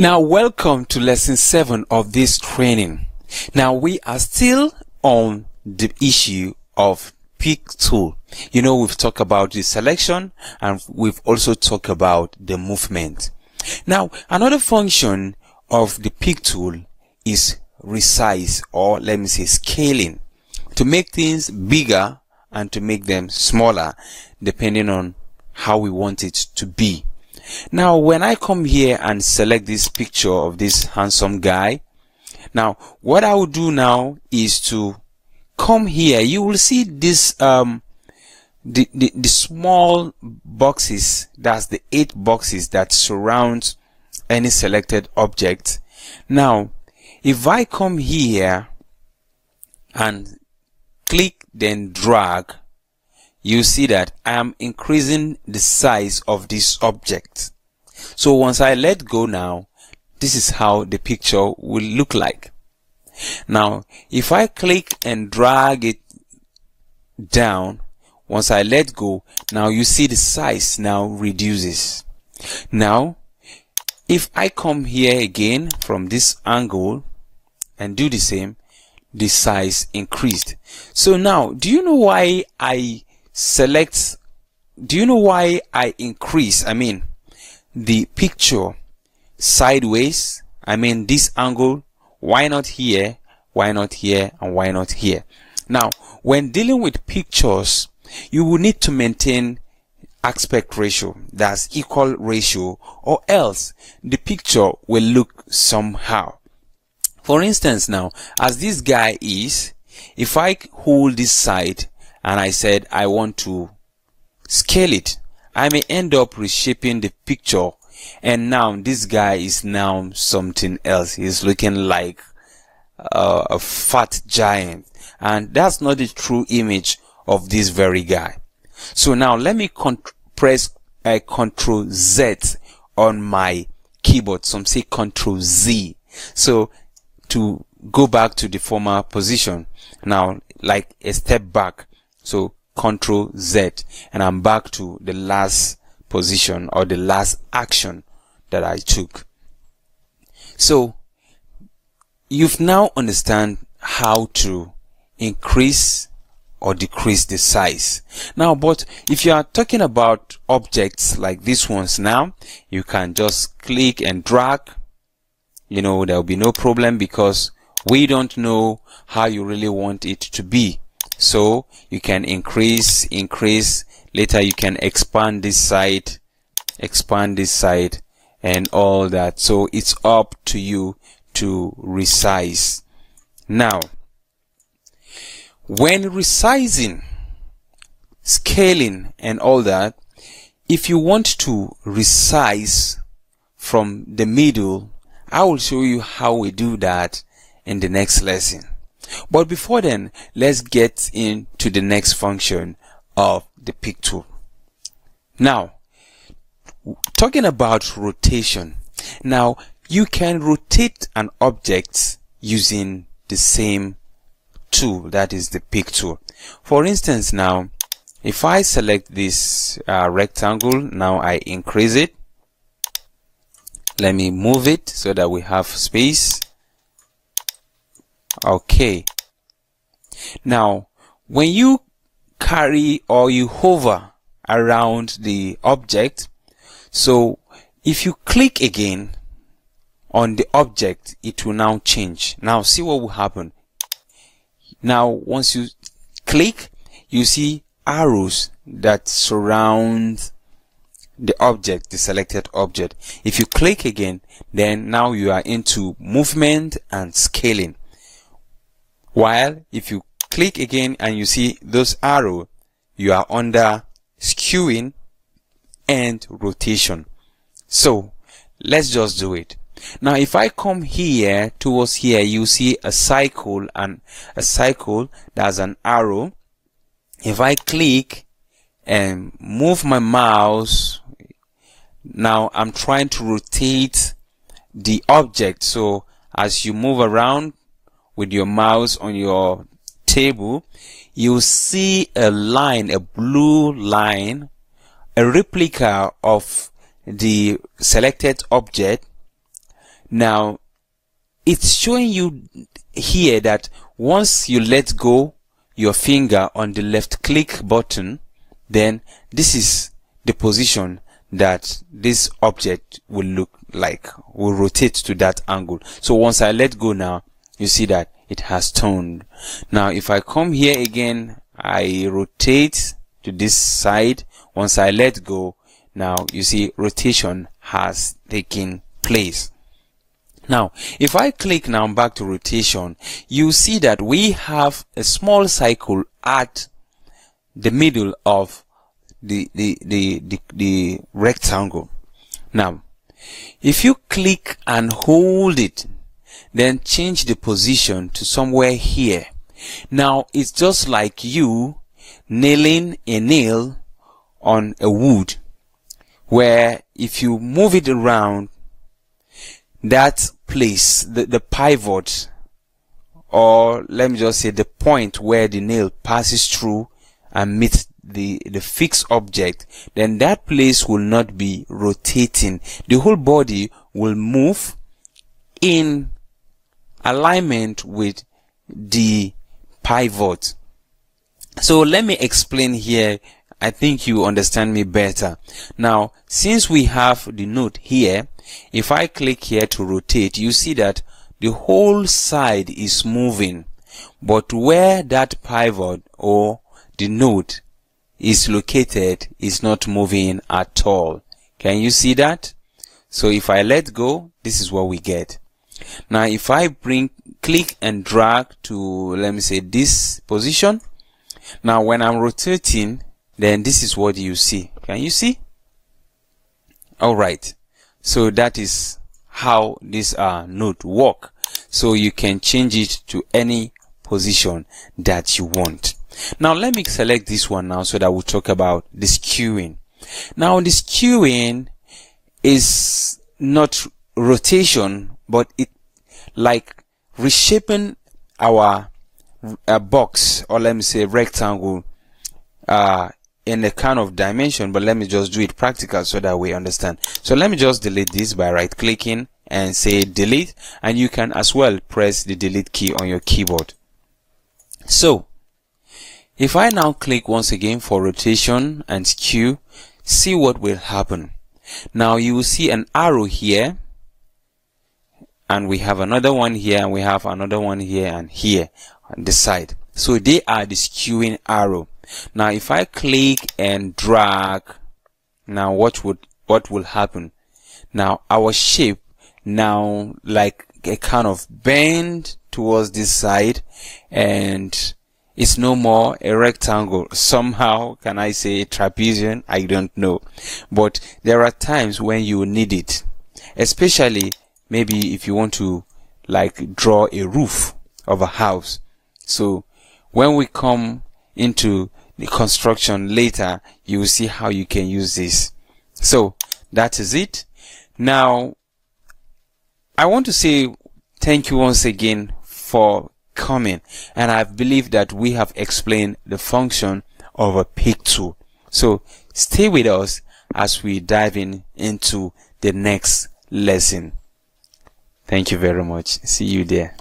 Now welcome to lesson 7 of this training. Now we are still on the issue of pick tool. You know, we've talked about the selection and we've also talked about the movement. Now another function of the pick tool is resize, or let me say scaling, to make things bigger and to make them smaller depending on how we want it to be. Now when I come here and select this picture of this handsome guy, now what I will do now is to come here. You will see this the small boxes, that's the 8 boxes that surround any selected object. Now if I come here and click then drag, you see that I am increasing the size of this object. So once I let go now, this is how the picture will look like. Now if I click and drag it down, once I let go, now you see the size now reduces. Now if I come here again from this angle and do the same, the size increased. So now do you know why I increase the picture sideways? This angle. Why not here, why not here, and why not here? Now when dealing with pictures, you will need to maintain aspect ratio, that's equal ratio, or else the picture will look somehow. For instance, now as this guy is, if I hold this side and I said I want to scale it, I may end up reshaping the picture, and now this guy is now something else. He's looking like a fat giant, and that's not the true image of this very guy. So now let me press Ctrl Z on my keyboard. Some say Ctrl Z, so to go back to the former position, now like a step back. So Ctrl Z, and I'm back to the last position or the last action that I took. So you've now understand how to increase or decrease the size. Now, but if you are talking about objects like these ones, now you can just click and drag. You know, there will be no problem because we don't know how you really want it to be. So you can increase, later you can expand this side, and all that. So it's up to you to resize. Now when resizing, scaling and all that, if you want to resize from the middle, I will show you how we do that in the next lesson. But before then, let's get into the next function of the pick tool. Now, talking about rotation. Now, you can rotate an object using the same tool, that is the pick tool. For instance, now, if I select this rectangle, now I increase it. Let me move it so that we have space. Okay. Now when you carry or you hover around the object, so if you click again on the object, it will now change. Now see what will happen. Now once you click, you see arrows that surround the object, the selected object. If you click again, then now you are into movement and scaling. While if you click again and you see those arrows, you are under skewing and rotation. So let's just do it. Now if I come here towards here, you see a cycle, and a cycle, that's an arrow. If I click and move my mouse, now I'm trying to rotate the object. So as you move around with your mouse on your table, you see a line, a blue line, a replica of the selected object Now it's showing you here that once you let go your finger on the left click button, then this is the position that this object will look like, will rotate to that angle. So once I let go now, you see that it has turned. Now if I come here again, I rotate to this side. Once I let go, now you see rotation has taken place. Now if I click now back to rotation, you see that we have a small circle at the middle of the rectangle. Now if you click and hold it, then change the position to somewhere here. Now it's just like you nailing a nail on a wood, where if you move it around, that place, the pivot, or let me just say the point where the nail passes through and meets the fixed object, then that place will not be rotating. The whole body will move in alignment with the pivot. So let me explain here. I think you understand me better. Now since we have the node here, if I click here to rotate, you see that the whole side is moving, but where that pivot or the node is located is not moving at all. Can you see that? So if I let go, this is what we get. Now if I click and drag to, let me say, this position, now when I'm rotating, then this is what you see. Can you see? All right. So that is how this node work. So you can change it to any position that you want. Now let me select this one now so that we'll talk about the skewing. Now the skewing is not rotation, but it like reshaping our box, or let me say rectangle, in a kind of dimension. But let me just do it practical so that we understand. So let me just delete this by right clicking and say delete, and you can as well press the delete key on your keyboard. So if I now click once again for rotation and skew, see what will happen. Now you will see an arrow here, and we have another one here, and we have another one here and here on the side. So they are the skewing arrow. Now if I click and drag, now what will happen? Now our shape now like a kind of bend towards this side, and it's no more a rectangle. Somehow, can I say trapezium? I don't know. But there are times when you need it, especially maybe if you want to like draw a roof of a house. So when we come into the construction later, you will see how you can use this. So that is it. Now I want to say thank you once again for coming, and I believe that we have explained the function of a pick tool. So stay with us as we dive into the next lesson. Thank you very much. See you there.